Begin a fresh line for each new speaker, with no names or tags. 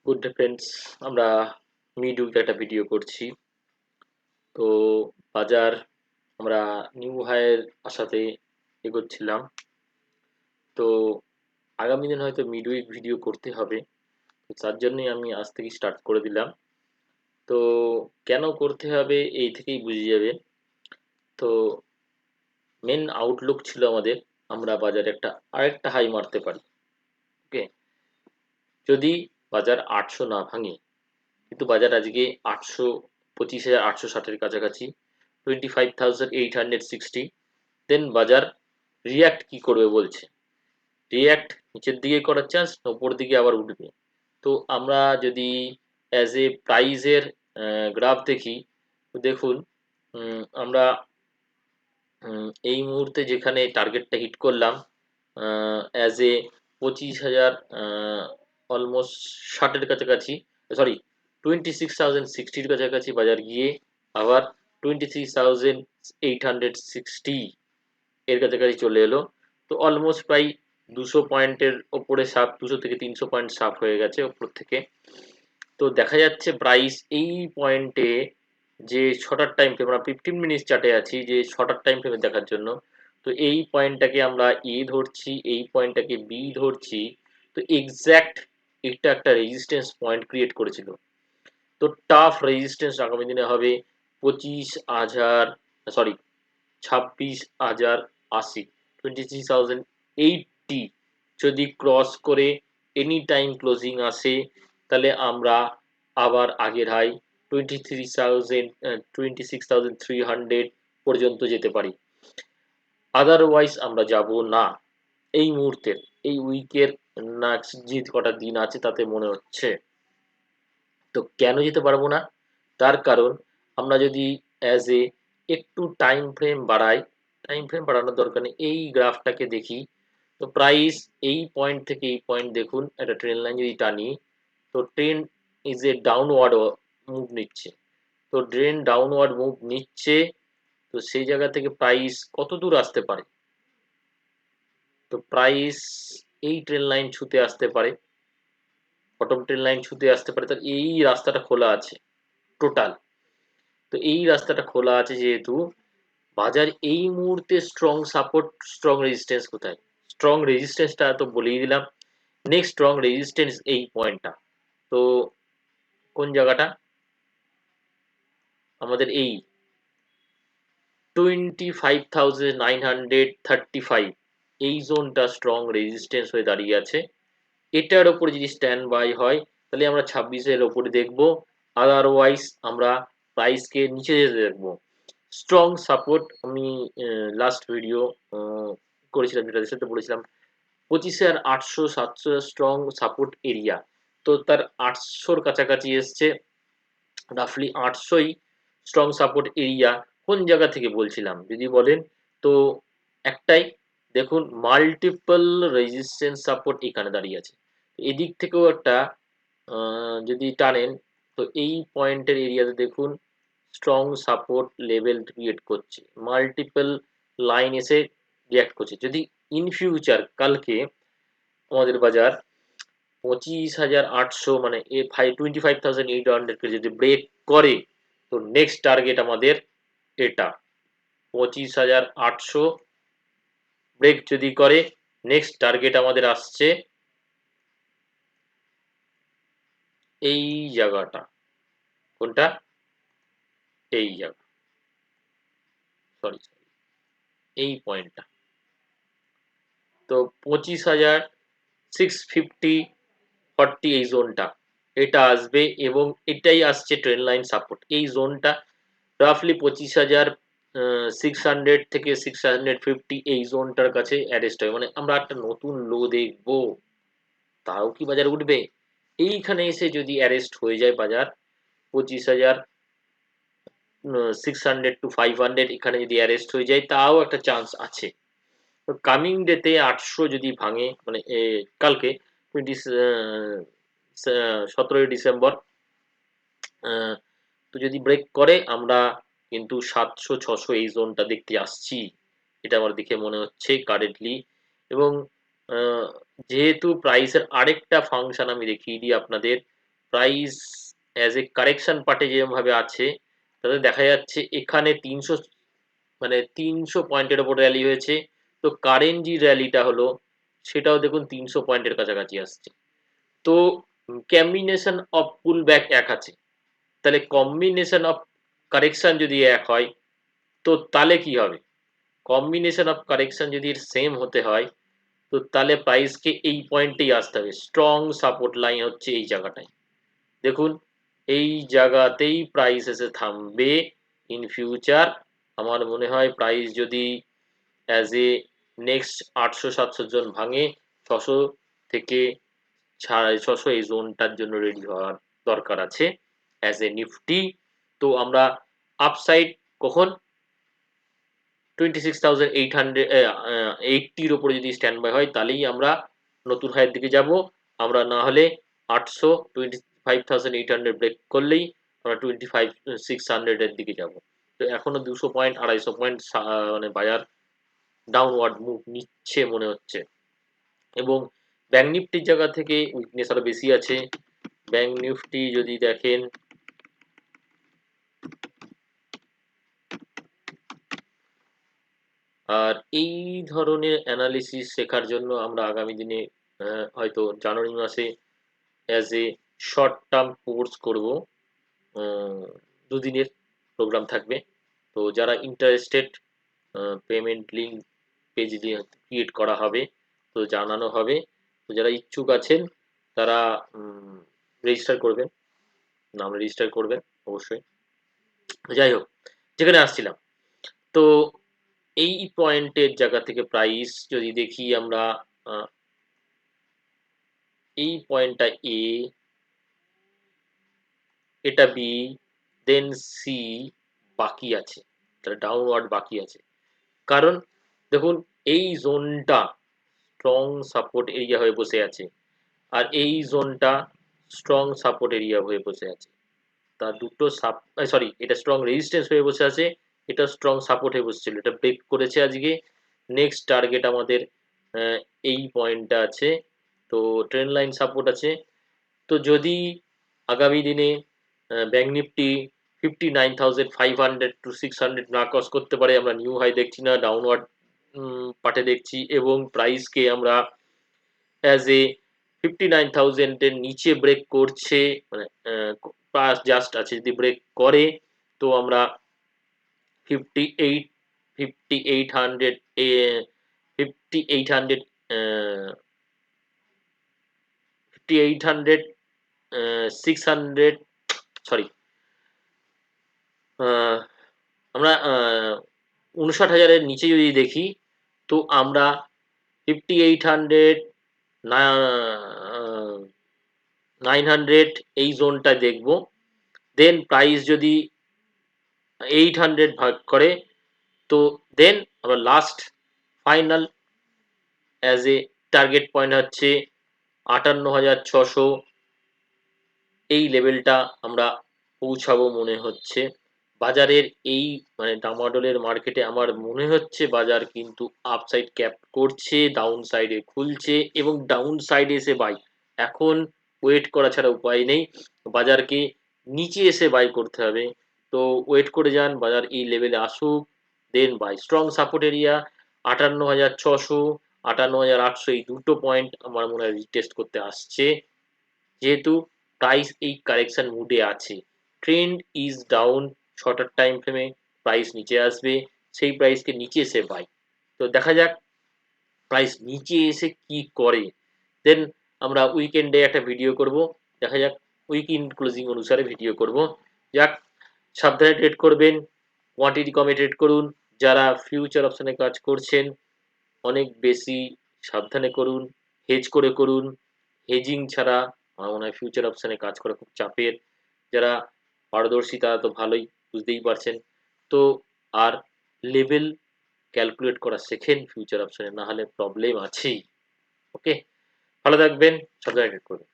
Good day friends, আমরা mid week একটা video করছি। তো বাজার আমরা নিউ হাইয়ের আশাতে এগোচ্ছিলাম। তো আগামী দিন হয়তো মিড উইক ভিডিও করতে হবে, তো তার জন্যই আমি আজ থেকে স্টার্ট করে দিলাম। তো কেন করতে হবে এই থেকেই বুঝে যাবেন। তো মেন আউটলুক ছিল আমাদের, আমরা বাজারে আরেকটা হাই মারতে পারি। ওকে, যদি বাজার 800 না ভাঙে, কিন্তু বাজার আজকে 25,860-এর কাছাকাছি, 25,860, দেন বাজার রিয়াক্ট কি করবে বলছে। রিয়াক্ট নিচের দিকে করার চান্স, উপর দিকে আবার উঠবে। তো আমরা যদি অ্যাজ এ প্রাইজের গ্রাফ দেখি, তো দেখুন আমরা এই মুহূর্তে যেখানে টার্গেটটা হিট করলাম অ্যাজ এ 25,000, অলমোস্ট 60-এর কাছাকাছি, সরি 26,060-র কাছাকাছি বাজার গিয়ে আবার 23,860 এর কাছাকাছি চলে এলো। তো অলমোস্ট প্রায় 200 পয়েন্টের ওপরে সাপ, 200 থেকে 300 পয়েন্ট সাপ হয়ে গেছে ওপর থেকে। তো দেখা যাচ্ছে প্রাইস এই পয়েন্টে, যে শর্টার টাইম ফ্রেম, আমরা 15 মিনিট চার্টে আছি, যে শর্টার টাইম ফ্রেমে দেখার জন্য। তো এই পয়েন্টটাকে আমরা এ ধরছি, এই পয়েন্টটাকে বি ধরছি। তো এক্স্যাক্ট এটা একটা রেজিস্ট্যান্স পয়েন্ট ক্রিয়েট করেছিল। তো টাফ রেজিস্ট্যান্স আগামী দিনে হবে 25,000, সরি 26,080, 23,080 যদি ক্রস করে এনি টাইম ক্লোজিং আসে, তাহলে আমরা আবার আগের হাই 26,300 পর্যন্ত যেতে পারি। আদারওয়াইজ আমরা যাব না এই মুহূর্তের, এই উইকের নেক্সট যে কটা দিন আছে তাতে মনে হচ্ছে। তো কেন যেতে পারবো না, তার কারণ আমরা যদি অ্যাজ এ একটু টাইম ফ্রেম বাড়াই, টাইম ফ্রেম বাড়ানোর দরকার নেই, এই গ্রাফটাকে দেখি। তো প্রাইস এই পয়েন্ট থেকে এই পয়েন্ট দেখুন, একটা ট্রেন লাইন যদি টানি, তো train is a downward move নিচ্ছে। তো ট্রেন ডাউনওয়ার্ড মুভ নিচ্ছে, তো সেই জায়গা থেকে প্রাইস কত দূর আসতে পারে। তো প্রাইস এই ট্রেন লাইন ছুতে আসতে পারে, বটম ট্রেন লাইন ছুতে আসতে পারে। তার এই রাস্তাটা খোলা আছে টোটাল। তো এই রাস্তাটা খোলা আছে যেহেতু, বাজার এই মুহূর্তে স্ট্রং সাপোর্ট, স্ট্রং রেজিস্ট্যান্স কোথায়? স্ট্রং রেজিস্ট্যান্সটা তো বলেই দিলাম। নেক্সট স্ট্রং রেজিস্ট্যান্স এই পয়েন্টটা। তো কোন জায়গাটা? আমাদের এই 25,935, এই জোনটা স্ট্রং রেজিস্ট্যান্স হয়ে দাঁড়িয়ে আছে। এটার ওপরে যদি স্ট্যান্ড বাই হয়, তাহলে আমরা 26-এর ওপরে দেখবো। আদারওয়াইজ আমরা প্রাইসকে নিচে যেতে দেখবো। স্ট্রং সাপোর্ট আমি লাস্ট ভিডিও করেছিলাম, যেটা সাথে বলেছিলাম 25,800-700 স্ট্রং সাপোর্ট এরিয়া। তো তার 800-র কাছাকাছি এসছে, রাফলি 800ই স্ট্রং সাপোর্ট এরিয়া। কোন জায়গা থেকে বলছিলাম যদি বলেন, তো একটাই, দেখুন মাল্টিপল রেজিস্ট্যান্স সাপোর্ট এখানে দাঁড়িয়ে আছে। এদিক থেকেও একটা যদি টানেন, তো এই পয়েন্টের এরিয়াতে দেখুন স্ট্রং সাপোর্ট লেভেল ক্রিয়েট করছে, মাল্টিপল লাইন এসে রিয়াক্ট করছে। যদি ইন ফিউচার কালকে আমাদের বাজার 25,800 মানে 25,800 কে যদি ব্রেক করে, তো নেক্সট টার্গেট আমাদের এটা 25,800 ব্রেক যদি করে, নেক্সট টার্গেট আমাদের আসছে এই জায়গাটা। কোনটা? এই জায়গা, সরি এই পয়েন্টটা। তো 25,650-40 এই জোনটা, এটা আসবে এবং এটাই আসছে ট্রেন লাইন সাপোর্ট। এই জোনটা রাফলি 25,600 থেকে 650 এই জোনটার কাছে অ্যারেস্ট হয়, মানে আমরা একটা নতুন লো দেখবো। তাও কি বাজার উঠবে? এইখানে এসে যদি অ্যারেস্ট হয়ে যায় বাজার 25,600 to 500, এখানে যদি অ্যারেস্ট হয়ে যায়, তাও একটা চান্স আছে। তো কামিং ডেতে 800 যদি ভাঙে, মানে কালকে 17ই ডিসেম্বর, তো যদি ব্রেক করে, আমরা কিন্তু 700-600 এই জোনটা দেখতে আসছি, এটা আমার দেখে মনে হচ্ছে কারেন্টলি। এবং যেহেতু প্রাইসের আরেকটা ফাংশন আমি দেখিয়ে দিই আপনাদের, প্রাইস অ্যাজ এ কারেকশন পার্টে যেরকম ভাবে আছে, তাতে দেখা যাচ্ছে এখানে 300 পয়েন্টের ওপর র্যালি হয়েছে। তো কারেন্ট যে র্যালিটা হলো সেটাও দেখুন 300 পয়েন্টের কাছাকাছি আসছে। তো কম্বিনেশন অফ পুল ব্যাক এক আছে, তাহলে কম্বিনেশন অফ কারেকশন যদি এক হয়, তো তাহলে কি হবে? কম্বিনেশন অফ কারেকশন যদি সেম হতে হয়, তো তাহলে প্রাইসকে এই পয়েন্টেই আসতে হবে। স্ট্রং সাপোর্ট লাইন হচ্ছে এই জায়গাটায়। দেখুন এই জায়গাতেই প্রাইস এসে থামবে ইন ফিউচার। আমার মনে হয় প্রাইস যদি অ্যাজ এ নেক্সট 800-700 জন ভাঙে, 600 থেকে 650 এই জোনটার জন্য রেডি হওয়ার দরকার আছে অ্যাজ এ নিফটি। তো আমরা আপসাইড কখন 26,880 ওপরে যদি স্ট্যান্ড বাই হয়, তাহলেই আমরা নতুন হাইয়ের দিকে যাব। আমরা না হলে 25,800 ব্রেক করলেই আমরা 25,600 এর দিকে যাব। তো এখনো 200 পয়েন্ট 250 পয়েন্ট মানে বাজার ডাউনওয়ার্ড মুভ নিচ্ছে মনে হচ্ছে। এবং ব্যাংক নিফটির জায়গা থেকে উইকনেস আরো বেশি আছে। ব্যাংক নিফটি যদি দেখেন, আর এই ধরনের অ্যানালিসিস শেখার জন্য আমরা আগামী দিনে হয়তো জানুয়ারি মাসে as a short term course করব। 2 দিনের প্রোগ্রাম থাকবে। তো যারা ইন্টারেস্টেড, পেমেন্ট লিঙ্ক পেজ দিয়ে ক্রিয়েট করা হবে, তো জানানো হবে। তো যারা ইচ্ছুক আছেন তারা রেজিস্টার করবেন, নাম রেজিস্টার করবেন অবশ্যই। যাই হোক, যেখানে আসছিলাম, তো এই পয়েন্টের জায়গা থেকে প্রাইস যদি দেখি আমরা, এই পয়েন্টটা এ, এটা বি, দেন সি বাকি আছে, তাহলে ডাউনওয়ার্ড বাকি আছে। কারণ দেখুন এই জোনটা স্ট্রং সাপোর্ট এরিয়া হয়ে বসে আছে, আর এই জোনটা স্ট্রং সাপোর্ট এরিয়া হয়ে বসে আছে। তা দুটো সরি, এটা স্ট্রং রেজিস্ট্যান্স হয়ে বসে আছে, এটা স্ট্রং সাপোর্ট হয়ে বসেছিল, এটা ব্রেক করেছে আজকে। নেক্সট টার্গেট আমাদের এই পয়েন্টটা আছে। তো ট্রেন্ড লাইন সাপোর্ট আছে। তো যদি আগামী দিনে ব্যাংক নিফটি 59,500 টু 600 না ক্রস করতে পারে, আমরা নিউ হাই দেখছি না, ডাউনওয়ার্ড পার্টে দেখছি, এবং প্রাইসকে আমরা অ্যাজ এ 59,000 এর নিচে ব্রেক করছে, মানে পাস জাস্ট আছে, যদি ব্রেক করে তো আমরা 58 5800 এ 5800 5800 600 সরি, আমরা 59,000 নিচে যদি দেখি, তো আমরা 5800 900 এই জোনটা দেখব। দেন প্রাইস যদি 800 ভাগ করে, তো দেন আমরা last final as a target point হচ্ছে 58,600, এই লেভেলটা আমরা পৌঁছাবো মনে হচ্ছে। বাজারের এই মানে ডামাডোলের মার্কেটে আমার মনে হচ্ছে বাজার কিন্তু আপসাইড ক্যাপ করছে, ডাউন সাইডে খুলছে এবং ডাউন সাইডে এসে বাই। এখন ওয়েট করা ছাড়া উপায় নেই, বাজারকে নিচে এসে বাই করতে হবে। তো ওয়েট করে যান, বাজার এই লেভেলে আসুক, দেন বাই। স্ট্রং সাপোর্ট এরিয়া 58,600 58,800 এই দুটো পয়েন্ট আমার মনে হয় রিটেস্ট করতে আসছে। যেহেতু প্রাইস এই কারেকশন মুডে আছে, trend is down, shorter time ফ্রেমে প্রাইস নিচে আসবে, সেই প্রাইসকে নিচে এসে বাই। তো দেখা যাক প্রাইস নিচে এসে কি করে। দেন আমরা উইকেন্ডে একটা ভিডিও করব, দেখা যাক উইকেন্ড ক্লোজিং অনুসারে ভিডিও করব। যাক, সাবধানে ট্রেড করবেন, কোয়ান্টিটি কমে ট্রেড করুন। যারা ফিউচার অপশনে কাজ করছেন অনেক বেশি সাবধানে করুন, হেজ করে করুন। হেজিং ছাড়া আমার মনে হয় ফিউচার অপশনে কাজ করা খুব চাপের। যারা পারদর্শী তারা তো ভালোই, বুঝতেই পারছেন। তো আর লেভেল ক্যালকুলেট করা শেখেন ফিউচার অপশনে, না হলে প্রবলেম আছেই। ওকে, ভালো থাকবেন, সাবধানে ট্রেড করবেন।